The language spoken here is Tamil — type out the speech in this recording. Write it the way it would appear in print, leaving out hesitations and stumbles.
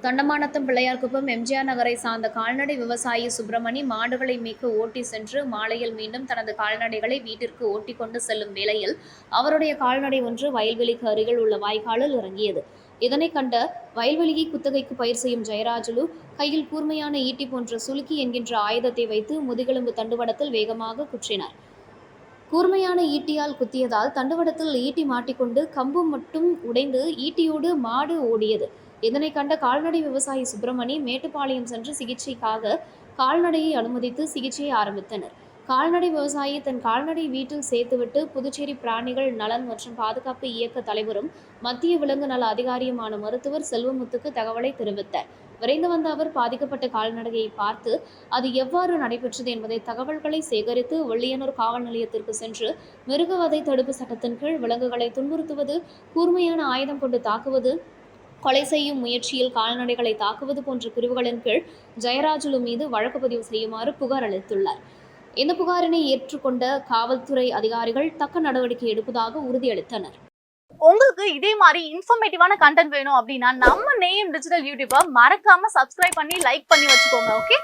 தொண்டமாநத்தம் பிள்ளையார்குப்பம் எம்ஜிஆர் நகரை சார்ந்த கால்நடை விவசாயி சுப்பிரமணி மாடுகளை மேய்க்க ஓட்டி சென்று மாலையில் மீண்டும் தனது கால்நடைகளை வீட்டிற்கு ஓட்டி கொண்டு செல்லும் வேளையில் அவருடைய கால்நடை ஒன்று வயல்வெளிக்கு அருகில் உள்ள வாய்க்காலில் இறங்கியது. இதனை கண்ட வயல்வெளியை குத்தகைக்கு பயிர் செய்யும் ஜெயராஜுலு கையில் கூர்மையான ஈட்டி போன்ற சுலுக்கி என்கின்ற ஆயுதத்தை வைத்து முதுகெலும்பு தண்டுவடத்தில் வேகமாக குற்றினார். கூர்மையான ஈட்டியால் குத்தியதால் தண்டுவடத்தில் ஈட்டி மாட்டிக்கொண்டு கம்பு மட்டும் உடைந்து ஈட்டியோடு மாடு ஓடியது. இதனை கண்ட கால்நடை விவசாயி சுப்பிரமணி மேட்டுப்பாளையம் சென்று சிகிச்சைக்காக கால்நடையை அனுமதித்து சிகிச்சையை ஆரம்பித்தனர். கால்நடை விவசாயி தன் கால்நடை வீட்டில் சேர்த்துவிட்டு புதுச்சேரி பிராணிகள் நலன் மற்றும் பாதுகாப்பு இயக்க தலைவரும் மத்திய விலங்கு நல அதிகாரியுமான மருத்துவர் செல்வமுத்துக்கு தகவலை தெரிவித்தார். விரைந்து வந்த அவர் பாதிக்கப்பட்ட கால்நடையை பார்த்து அது எவ்வாறு நடைபெற்றது என்பதை தகவல்களை சேகரித்து வெள்ளியனூர் காவல் நிலையத்திற்கு சென்று மிருகவதை தடுப்பு சட்டத்தின் கீழ் விலங்குகளை துன்புறுத்துவது, கூர்மையான ஆயுதம் கொண்டு தாக்குவது, கொலை செய்யும் முயற்சியில் கால்நடைகளை தாக்குவது போன்ற பிரிவுகளின் கீழ் ஜெயராஜுலு மீது வழக்கு பதிவு செய்யுமாறு புகார் அளித்துள்ளார். இந்த புகாரினை ஏற்றுக்கொண்ட காவல்துறை அதிகாரிகள் தக்க நடவடிக்கை எடுப்பதாக உறுதியளித்தனர். உங்களுக்கு இதே மாதிரி இன்ஃபர்மேட்டிவான கண்டென்ட் வேணும் அப்படின்னா நம்ம நேயம் டிஜிட்டல் யூடியூபை மறக்காம சப்ஸ்கிரைப் பண்ணி லைக் பண்ணி வச்சுக்கோங்க. ஓகே.